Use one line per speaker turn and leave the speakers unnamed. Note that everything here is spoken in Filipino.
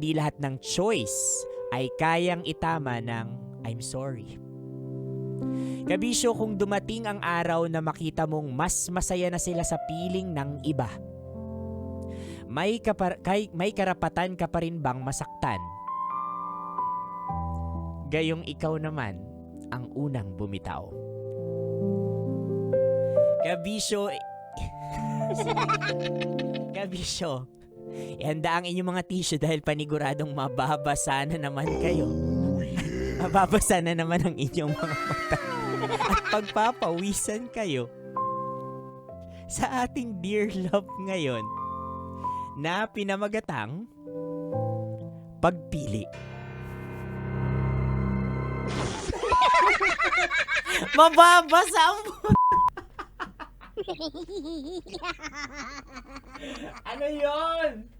hindi lahat ng choice ay kayang itama ng I'm sorry. Kabisyo, kung dumating ang araw na makita mong mas masaya na sila sa piling ng iba, may karapatan ka pa rin bang masaktan? Gayong ikaw naman ang unang bumitaw. Kabisyo, kabisyo, ihanda ang inyong mga tissue dahil paniguradong mababasa na naman kayo. Mababasa na naman ang inyong mga mata at pagpapawisan kayo sa ating dear love ngayon na pinamagatang pagpili. Mababasa ang ano yon?